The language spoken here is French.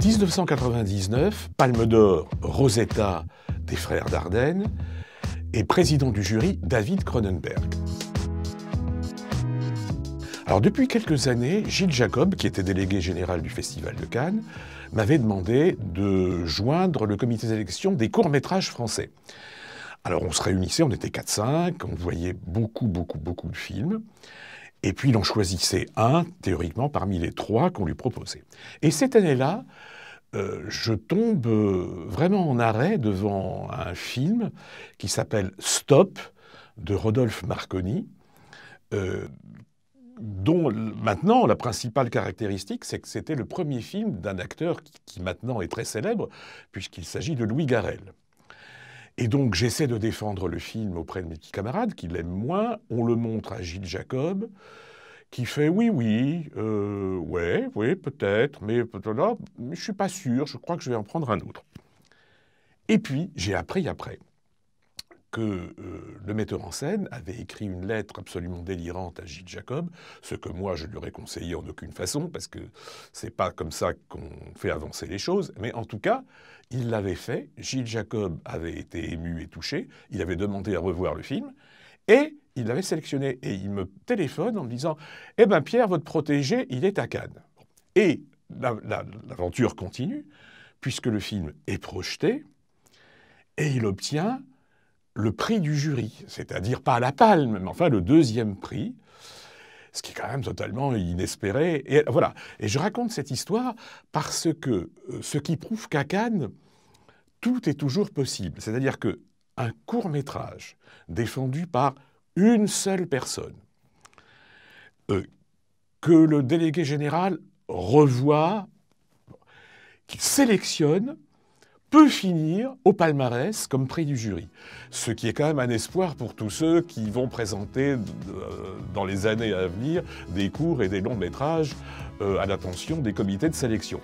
1999, Palme d'Or, Rosetta des frères Dardenne et président du jury, David Cronenberg. Alors depuis quelques années, Gilles Jacob, qui était délégué général du Festival de Cannes, m'avait demandé de joindre le comité d'élection des courts-métrages français. Alors on se réunissait, on était 4-5, on voyait beaucoup de films, et puis il en choisissait un, théoriquement, parmi les 3 qu'on lui proposait. Et cette année-là, je tombe vraiment en arrêt devant un film qui s'appelle Stop, de Rodolphe Marconi, dont maintenant la principale caractéristique, c'est que c'était le premier film d'un acteur qui maintenant est très célèbre, puisqu'il s'agit de Louis Garrel. Et donc j'essaie de défendre le film auprès de mes petits camarades qui l'aiment moins. On le montre à Gilles Jacob, qui fait oui, peut-être, mais je ne suis pas sûr, je crois que je vais en prendre un autre. Et puis j'ai appris après que le metteur en scène avait écrit une lettre absolument délirante à Gilles Jacob, ce que moi je lui aurais conseillé en aucune façon, parce que c'est pas comme ça qu'on fait avancer les choses, mais en tout cas, il l'avait fait, Gilles Jacob avait été ému et touché, il avait demandé à revoir le film, et il l'avait sélectionné, et il me téléphone en me disant « Eh bien Pierre, votre protégé, il est à Cannes ». Et l'aventure continue, puisque le film est projeté, et il obtient le prix du jury, c'est-à-dire pas la palme, mais enfin le 2e prix, ce qui est quand même totalement inespéré. Et voilà. Et je raconte cette histoire parce que ce qui prouve qu'à Cannes, tout est toujours possible. C'est-à-dire qu'un court-métrage défendu par une seule personne, que le délégué général revoit, qu'il sélectionne, peut finir au palmarès comme prix du jury. Ce qui est quand même un espoir pour tous ceux qui vont présenter dans les années à venir des courts et des longs métrages à l'attention des comités de sélection.